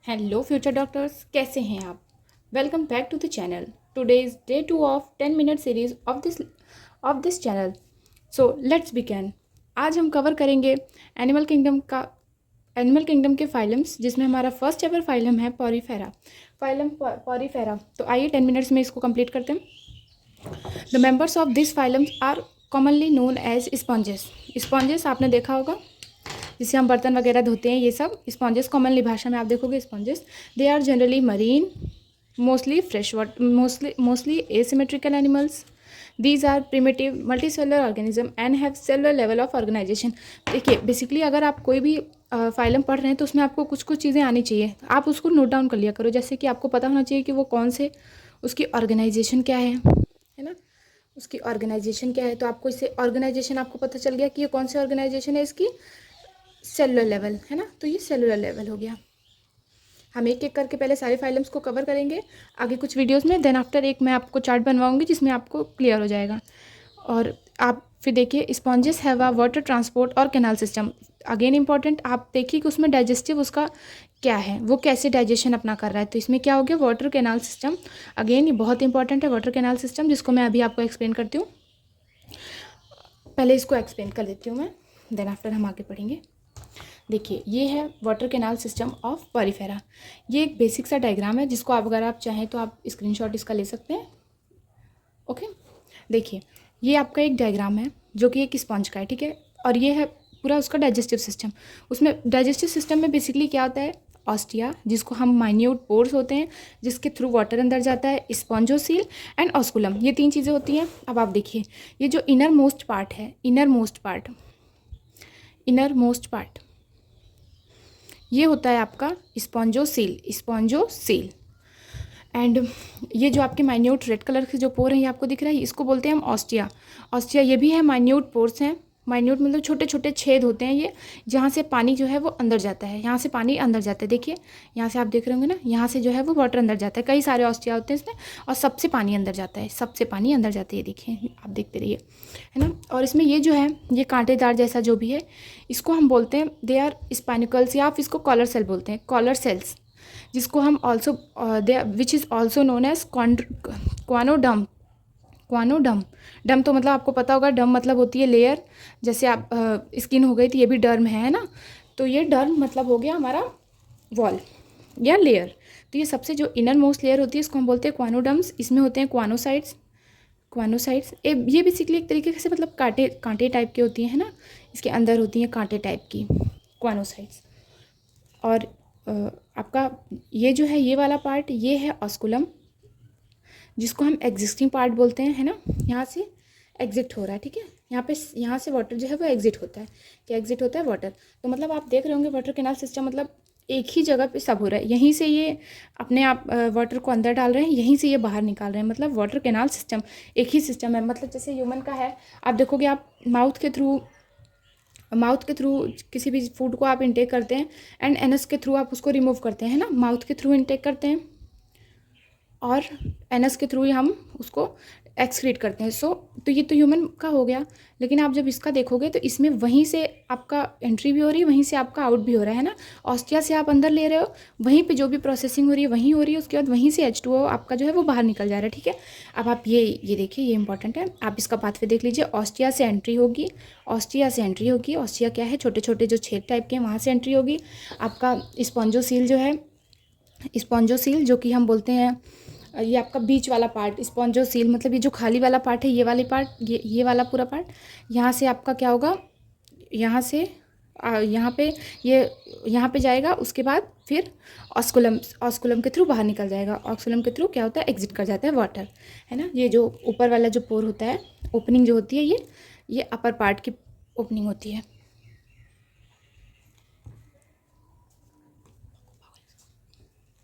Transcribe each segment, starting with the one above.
Hello future doctors, कैसे हैं आप? Welcome back to the channel. Today is day 2 of 10 minute series of this channel. So let's begin. आज हम cover करेंगे animal kingdom के phylums, जिसमें हमारा फर्स्ट एवर फाइलम है पॉरीफेरा। Phylum Porifera. तो आइए 10 मिनट्स में इसको कंप्लीट करते हैं। The members of this phylums are commonly known as sponges. Sponges आपने देखा होगा, जिससे हम बर्तन वगैरह धोते हैं, ये सब स्पॉन्जेस। कॉमनली भाषा में आप देखोगे sponges. They are generally marine, mostly fresh water, mostly asymmetrical animals. These are primitive multicellular organism and have cellular level of organisation. देखिए, बेसिकली अगर आप कोई भी फाइलम पढ़ रहे हैं तो उसमें आपको कुछ कुछ चीज़ें आनी चाहिए, आप उसको नोट डाउन कर लिया करो। जैसे कि आपको पता होना चाहिए कि वो कौन से, उसकी ऑर्गेनाइजेशन क्या है ना, उसकी ऑर्गेनाइजेशन क्या है। तो आपको इससे ऑर्गेनाइजेशन आपको पता चल गया कि ये कौन सी ऑर्गेनाइजेशन है, इसकी सेलुलर लेवल है ना। तो ये सेलुलर लेवल हो गया। हम एक एक करके पहले सारे फाइलम्स को कवर करेंगे आगे कुछ वीडियोस में, देन आफ्टर एक मैं आपको चार्ट बनवाऊंगी जिसमें आपको क्लियर हो जाएगा। और आप फिर देखिए, sponges have a water transport और कैनाल सिस्टम। अगेन इंपॉर्टेंट, आप देखिए कि उसमें डाइजेस्टिव उसका क्या है, वो कैसे डाइजेशन अपना कर रहा है। तो इसमें क्या हो गया, वाटर कैनाल सिस्टम। अगेन ये बहुत इंपॉर्टेंट है, वाटर कैनाल सिस्टम, जिसको मैं अभी आपको एक्सप्लेन करती हूँ। पहले इसको एक्सप्लेन कर देती हूँ मैं, देन आफ्टर हम आगे पढ़ेंगे। देखिए, ये है water canal system of Porifera. ये एक बेसिक सा डायग्राम है, जिसको आप अगर आप चाहें तो आप स्क्रीनशॉट इसका ले सकते हैं। ओके, देखिए ये आपका एक डायग्राम है जो कि एक स्पंज का है, ठीक है। और ये है पूरा उसका डाइजेस्टिव सिस्टम। उसमें डाइजेस्टिव सिस्टम में बेसिकली क्या होता है, ऑस्टिया, जिसको हम माइन्यूट पोर्स होते हैं जिसके थ्रू वाटर अंदर जाता है, स्पॉन्जोसील एंड ऑस्कुलम, ये तीन चीज़ें होती हैं। अब आप देखिए, ये जो इनर मोस्ट पार्ट है, इनर मोस्ट पार्ट ये होता है आपका स्पॉन्जोसील। एंड ये जो आपके माइन्यूट रेड कलर के जो पोर हैं, ये आपको दिख रहा है, इसको बोलते हैं हम ऑस्टिया। ये भी है, माइन्यूट पोर्स हैं। माइन्यूट मतलब छोटे छोटे छेद होते हैं ये, जहाँ से पानी जो है वो अंदर जाता है। यहाँ से पानी अंदर जाता है, देखिए यहाँ से आप देख रहे होंगे ना, यहाँ से जो है वो वाटर अंदर जाता है। कई सारे ऑस्टिया होते हैं इसमें, और सबसे पानी अंदर जाता है, ये देखिए, आप देखते रहिए, है ना। और इसमें ये जो है, ये कांटेदार जैसा जो भी है, इसको हम बोलते हैं दे आर स्पाइनिकल्स, या आप इसको कॉलर सेल बोलते हैं, कॉलर सेल्स, जिसको हम also which is also known as choanoderm. डम तो मतलब आपको पता होगा, डम मतलब होती है लेयर। जैसे आप स्किन हो गई थी, ये भी डर्म है ना। तो ये डर्म मतलब हो गया हमारा वॉल या लेयर। तो ये सबसे जो इनर मोस्ट लेयर होती है, इसको हम बोलते हैं क्वानोडम्स। इसमें होते हैं क्वानोसाइट्स। ये बेसिकली एक तरीके से मतलब कांटे टाइप की होती हैं, है ना। इसके अंदर होती हैं कांटे टाइप की क्वानोसाइट्स। और आपका ये जो है, ये वाला पार्ट, ये है ऑस्कुलम, जिसको हम एग्जिस्टिंग पार्ट बोलते हैं, है ना। यहाँ से एग्जिट हो रहा है, ठीक है। यहाँ से वाटर जो है वो एग्जिट होता है। क्या एग्जिट होता है, वाटर। तो मतलब आप देख रहे होंगे वाटर कैनाल सिस्टम मतलब एक ही जगह पे सब हो रहा है। यहीं से ये अपने आप वाटर को अंदर डाल रहे हैं, यहीं से ये बाहर निकाल रहे हैं। मतलब वाटर कैनाल सिस्टम एक ही सिस्टम है। मतलब जैसे ह्यूमन का है, आप देखोगे, आप माउथ के थ्रू किसी भी फूड को आप इंटेक करते हैं, एंड एनस के थ्रू आप उसको रिमूव करते हैं, है ना। माउथ के थ्रू इंटेक करते हैं और एनस के थ्रू ही हम उसको एक्सक्रीट करते हैं। तो ये तो ह्यूमन का हो गया। लेकिन आप जब इसका देखोगे तो इसमें वहीं से आपका एंट्री भी हो रही है, वहीं से आपका आउट भी हो रहा है ना। ऑस्टिया से आप अंदर ले रहे हो, वहीं पे जो भी प्रोसेसिंग हो रही है वहीं हो रही है, उसके बाद वहीं से H2O आपका जो है वो बाहर निकल जा रहा है, ठीक है। अब आप ये देखिए, ये इंपॉर्टेंट है, आप इसका पाथवे देख लीजिए। ऑस्टिया से एंट्री होगी। ऑस्टिया क्या है, छोटे छोटे जो छेद टाइप के हैं, वहाँ से एंट्री होगी। आपका स्पॉन्जोसील जो है, जो कि हम बोलते हैं, ये आपका बीच वाला पार्ट स्पॉन्जोसील, मतलब ये जो खाली वाला पार्ट है, ये वाली पार्ट, ये वाला पूरा पार्ट, यहाँ से आपका क्या होगा, यहाँ से यहाँ पे जाएगा। उसके बाद फिर ऑस्कुलम के थ्रू बाहर निकल जाएगा। ऑस्कुलम के थ्रू क्या होता है, एग्जिट कर जाता है वाटर, है ना। ये जो ऊपर वाला जो पोर होता है, ओपनिंग जो होती है, ये अपर पार्ट की ओपनिंग होती है।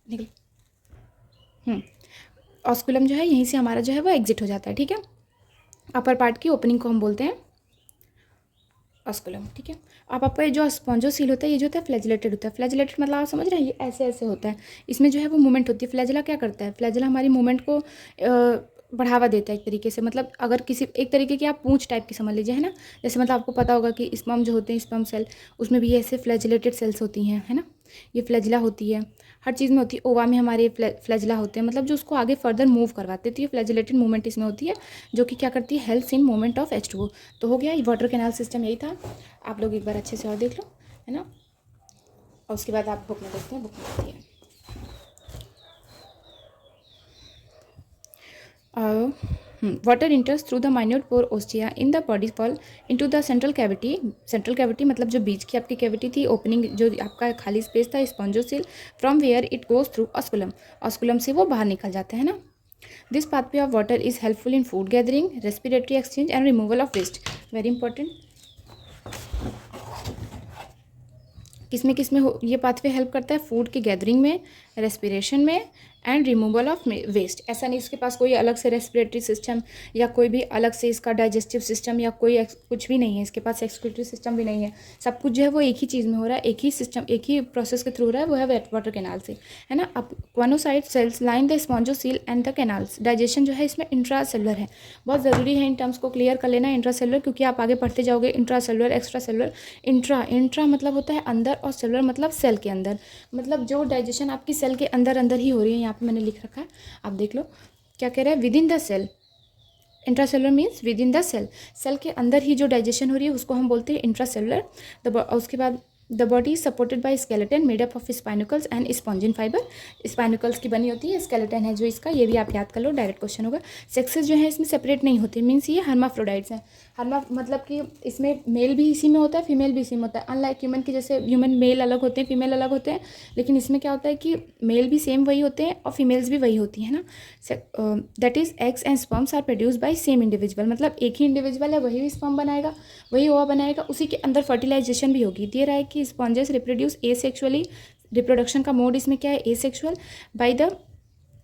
निकल ऑस्कुलम जो है, यहीं से हमारा जो है वो एग्जिट हो जाता है, ठीक है। अपर पार्ट की ओपनिंग को हम बोलते हैं ऑस्कुलम, ठीक है। अब आपका ये जो स्पॉन्जोसील होता है, ये जो होता है फ्लैजिलेटेड होता है। फ्लैजिलेटेड मतलब आप समझ रहे हैं, ये ऐसे ऐसे होता है। इसमें जो है वो मूवमेंट होती है। फ्लैजिला क्या करता है, फ्लैजिला हमारी मूवमेंट को बढ़ावा देता है एक तरीके से। मतलब अगर किसी एक तरीके की आप पूंछ टाइप की समझ लीजिए, है ना। जैसे मतलब आपको पता होगा कि स्पर्म जो होते हैं, स्पर्म सेल, उसमें भी ऐसे फ्लैजिलेटेड सेल्स होती हैं, है ना। ये फ्लैजिला होती है, हर चीज़ में होती है। ओवा में हमारे फ्लैजिला होते हैं, मतलब जो उसको आगे फर्दर मूव करवाते हैं। तो ये फ्लैजिलेटेड मूवमेंट इसमें होती है, जो कि क्या करती है, helps in movement of H2O। तो हो गया, ये वाटर कैनाल सिस्टम यही था। आप लोग एक बार अच्छे से और देख लो, है ना, और उसके बाद आप बुक में देखते हैं, बुक में होती है। Water enters through the minute pore ostia in the body fall into the central cavity. Central cavity मतलब जो बीच की आपकी कैविटी थी, ओपनिंग जो आपका खाली स्पेस था, spongocoel, from where it goes through osculum. Osculum से वो बाहर निकल जाते हैं ना। This pathway of water is helpful in food gathering, respiratory exchange and removal of waste. Very important. किस में ये पाथवे हेल्प करता है? फूड की गैदरिंग में, रेस्पिरेशन में एंड रिमूवल ऑफ वेस्ट। ऐसा नहीं इसके पास कोई अलग से रेस्पिरेटरी सिस्टम या कोई भी अलग से इसका डाइजेस्टिव सिस्टम या कोई कुछ भी नहीं है, इसके पास एक्सक्रीटरी सिस्टम भी नहीं है। सब कुछ जो है वो एक ही चीज़ में हो रहा है, एक ही सिस्टम, एक ही प्रोसेस के थ्रू हो रहा है, वो है वाटर कैनाल से, है ना। अब choanocyte cells line the spongocoel and the canals. Digestion जो है इसमें इंट्रासेलुलर है, बहुत ज़रूरी है इन टर्म्स को क्लियर कर लेना, इंट्रासेलुलर, क्योंकि आप आगे पढ़ते जाओगे इंट्रासेलुलर, एक्स्ट्रा सेलुलर। इंट्रा मतलब होता है अंदर, और सेलुलर मतलब सेल के अंदर, मतलब जो डाइजेशन आपकी सेल के अंदर अंदर ही हो रही है। यहाँ पे मैंने लिख रखा है, आप देख लो क्या कह रहा है, within the cell. Intracellular means within the cell, cell के अंदर ही जो डाइजेशन हो रही है उसको हम बोलते हैं इंट्रासेलुलर। उसके बाद the body is supported by skeleton made up of spicules and spongin fibre. Spicules की बनी होती है, स्केलेटन है जो इसका, ये भी आप याद कर लो, डायरेक्ट क्वेश्चन होगा। सेक्सेस जो है इसमें सेपरेट नहीं होते, मीन्स ये हर्माफ्रोडाइट्स हैं। मतलब कि इसमें मेल भी इसी में होता है, फीमेल भी इसी में होता है। अनलाइक ह्यूमन की, जैसे ह्यूमन मेल अलग होते हैं, फीमेल अलग होते हैं, लेकिन इसमें क्या होता है कि मेल भी सेम वही होते हैं और फीमेल्स भी वही होती हैं ना। That is eggs and sperms are produce by same individual, मतलब एक ही इंडिविजुअल है, वही भी स्पर्म बनाएगा, वही ओवा बनाएगा, उसी के अंदर फर्टिलाइजेशन भी होगी। दे रहा है कि स्पॉन्जेस रिप्रोड्यूस एसेक्सुअली, रिप्रोडक्शन का मोड इसमें क्या है, asexual,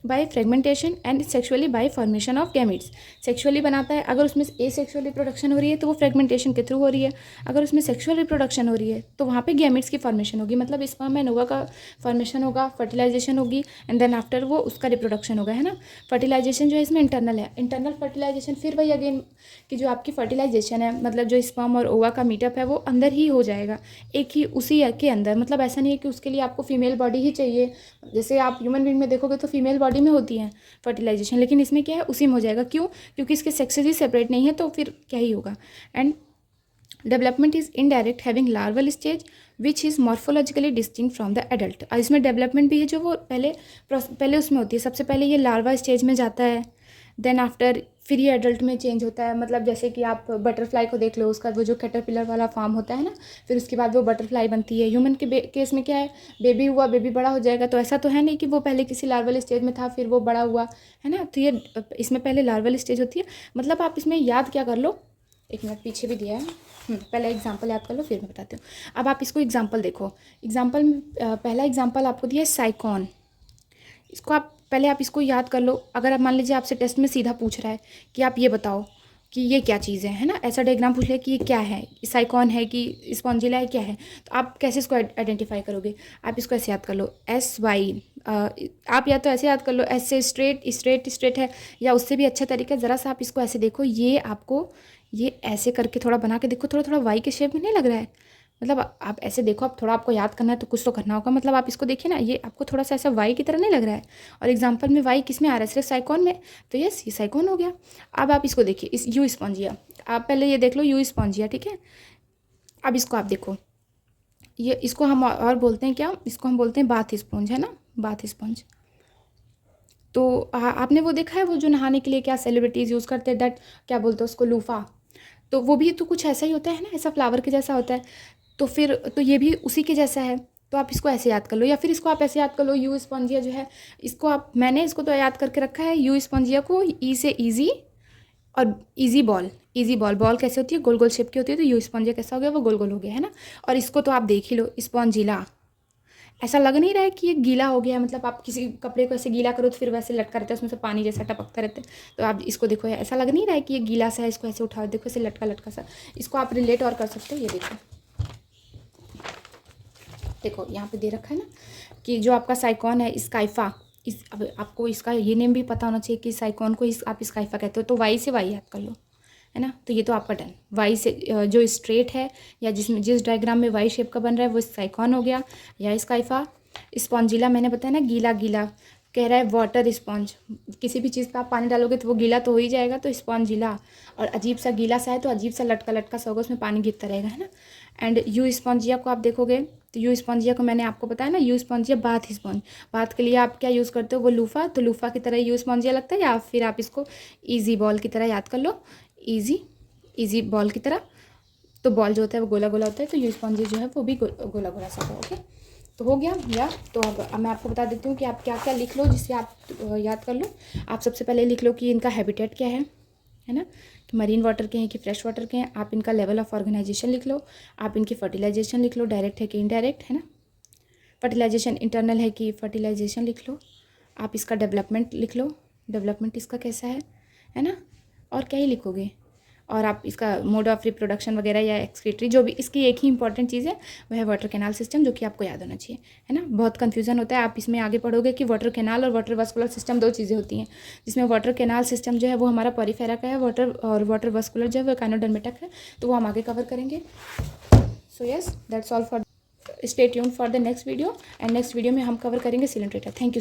by fragmentation and sexually bye formation of gametes. Sexually बनाता है, अगर उसमें एसेक्सुअल रिप्रोडक्शन हो रही है तो वो फ्रेगमेंटेशन के थ्रू हो रही है, अगर उसमें सेक्सुअल रिप्रोडक्शन हो रही है तो वहाँ पे गैमेट्स की फॉर्मेशन होगी, मतलब स्पर्म एंड ओवा का फॉर्मेशन होगा, फर्टिलाइजेशन होगी, एंड देन आफ्टर वो उसका रिप्रोडक्शन होगा, है ना। फर्टिलाइजेशन जो है इसमें इंटरनल है, इंटरनल फर्टिलाइजेशन, फिर वही अगेन कि जो आपकी फर्टिलाइजेशन है, मतलब जो स्पर्म और ओवा का मीटअप है वो अंदर ही हो जाएगा, एक ही उसी के अंदर। मतलब ऐसा नहीं है कि उसके लिए आपको फीमेल बॉडी ही चाहिए, जैसे आप ह्यूमन बीइंग में देखोगे तो फीमेल बॉडी में होती है फर्टिलाइजेशन, लेकिन इसमें क्या है, उसी में हो जाएगा। क्यों? क्योंकि इसके सेक्सेस ही सेपरेट नहीं है, तो फिर क्या ही होगा। And development is indirect, having larval stage which is morphologically distinct from the adult. इसमें डेवलपमेंट भी है जो वो पहले उसमें होती है, सबसे पहले ये लार्वा स्टेज में जाता है, देन आफ्टर फिर ये एडल्ट में चेंज होता है। मतलब जैसे कि आप बटरफ्लाई को देख लो, उसका वो जो कैटरपिलर वाला फॉर्म होता है ना, फिर उसके बाद वो बटरफ्लाई बनती है। ह्यूमन के केस में क्या है, बेबी हुआ, बेबी बड़ा हो जाएगा, तो ऐसा तो है नहीं कि वो पहले किसी लार्वल स्टेज में था फिर वो बड़ा हुआ, है ना। तो ये इसमें पहले लार्वल स्टेज होती है। मतलब आप इसमें याद क्या कर लो, एक मिनट पीछे भी दिया है, पहले एग्जाम्पल याद कर लो फिर मैं बताती हूँ। अब आप इसको एग्जाम्पल देखो, एग्जाम्पल में पहला एग्जाम्पल आपको दिया है साइकॉन। इसको आप पहले आप इसको याद कर लो। अगर आप मान लीजिए आपसे टेस्ट में सीधा पूछ रहा है कि आप ये बताओ कि ये क्या चीज़ है ना, ऐसा डायग्राम पूछ लिया कि ये क्या है, साइकॉन है कि स्पॉन्जिला है, क्या है, तो आप कैसे इसको आइडेंटिफाई करोगे? आप इसको ऐसे याद कर लो, SY। आप या तो ऐसे याद कर लो, ऐसे स्ट्रेट है, या उससे भी अच्छा तरीका, ज़रा सा आप इसको ऐसे देखो, ये आपको ये ऐसे करके थोड़ा बना के देखो, थोड़ा थोड़ा वाई के शेप में नहीं लग रहा है? मतलब आप ऐसे देखो, आप थोड़ा, आपको याद करना है तो कुछ तो करना होगा। मतलब आप इसको देखिए ना, ये आपको थोड़ा सा ऐसा वाई की तरह नहीं लग रहा है? और एग्जाम्पल में वाई किस में आ रहा है, सिर्फ साइकॉन में, तो यस ये साइकॉन हो गया। अब आप इसको देखिए, इस यू स्पॉन्जिया, आप पहले ये देख लो यू स्पॉन्जिया, ठीक है। अब इसको आप देखो, ये इसको हम और बोलते हैं क्या, इसको हम बोलते हैं बाथ स्पॉन्ज, है ना, बाथ स्पॉन्ज। तो आपने वो देखा है, वो जो नहाने के लिए क्या सेलिब्रिटीज़ यूज़ करते हैं, दैट क्या बोलते हैं उसको, लूफा। तो वो भी तो कुछ ऐसा ही होता है ना, ऐसा फ्लावर के जैसा होता है। तो फिर तो ये भी उसी के जैसा है, तो आप इसको ऐसे याद कर लो, या फिर इसको आप ऐसे याद कर लो, यू स्पॉन्जिया जो है, इसको आप, मैंने इसको तो याद करके रखा है, यू स्पॉन्जिया को ई से ईजी, और easy ball, easy ball, ball कैसे होती है, गोल गोल शेप की होती है, तो यू स्पॉन्जिया कैसा हो गया, वो गोल गोल हो गया, है ना। और इसको तो आप देख ही लो, स्पॉन्जिला। ऐसा लग नहीं रहा है कि ये गीला हो गया है? मतलब आप किसी कपड़े को ऐसे गीला करो तो फिर वैसे लटका रहता है, उसमें से पानी जैसा टपकता रहता है। तो आप इसको देखो, ऐसा लग नहीं रहा है कि ये गीला सा है? इसको ऐसे उठाओ, देखो ऐसे लटका लटका सा। इसको आप रिलेट और कर सकते हो, ये देखो, देखो यहाँ पे दे रखा है ना कि जो आपका साइकॉन है स्काइफा, इस, अब आपको इसका ये नेम भी पता होना चाहिए कि साइकॉन को आप स्काइफा कहते हो, तो वाई से वाई याद कर लो, है ना। तो ये तो आपका डन। वाई से जो स्ट्रेट है या जिस डायग्राम में वाई शेप का बन रहा है वो साइकॉन हो गया या स्काइफा। स्पॉन्जिला मैंने बताया ना, गीला गीला कह रहा है वाटर स्पॉन्ज, किसी भी चीज़ पे आप पानी डालोगे तो वो गीला तो हो ही जाएगा, तो स्पॉन्जिला। और अजीब सा गीला सा है तो अजीब सा लटका लटका सा होगा, उसमें पानी गिरता रहेगा, है ना। एंड यू स्पॉन्जिया को आप देखोगे तो यू स्पॉन्जिया को मैंने आपको बताया ना, you Spongia bath sponge, bath के लिए आप क्या यूज़ करते हो, वो लूफा, तो लूफा की तरह यू स्पॉन्जिया लगता है, या फिर आप इसको ईजी बॉल की तरह याद कर लो, ईजी बॉल की तरह। तो बॉल जो होता है वो गोला गोला होता है, तो यू स्पॉन्जिया जो है वो भी गोला गोला सा होगा। ओके, तो हो गया या। तो अब मैं आपको बता देती हूँ कि आप क्या क्या लिख लो जिससे आप याद कर लो। आप सबसे पहले लिख लो कि इनका हैबिटेट क्या है ना, कि मरीन वाटर के हैं कि फ्रेश वाटर के हैं। आप इनका लेवल ऑफ ऑर्गेनाइजेशन लिख लो। आप इनकी फर्टिलाइजेशन लिख लो, डायरेक्ट है कि इनडायरेक्ट, है ना। फर्टिलाइजेशन इंटरनल है कि फर्टिलाइजेशन लिख लो। आप इसका डेवलपमेंट लिख लो, डेवलपमेंट इसका कैसा है ना। और क्या ही लिखोगे, और आप इसका मोड ऑफ रिप्रोडक्शन वगैरह या एक्सक्रीटरी, जो भी इसकी एक ही इंपॉर्टेंट चीज़ है वह है वाटर कैनाल सिस्टम, जो कि आपको याद होना चाहिए, है ना। बहुत कन्फ्यूजन होता है, आप इसमें आगे पढ़ोगे कि वाटर कैनाल और वाटर वस्कुलर सिस्टम दो चीज़ें होती हैं, जिसमें वाटर कैनाल सिस्टम जो है वो हमारा पॉरीफेरा का है, वाटर वस्कुलर जो है वो काइनोडर्मेटा है, तो वो हम आगे कवर करेंगे। So yes, that's all for, stay tuned for the next video, and next video में हम कवर करेंगे सिलेंड्रेटा। Thank you.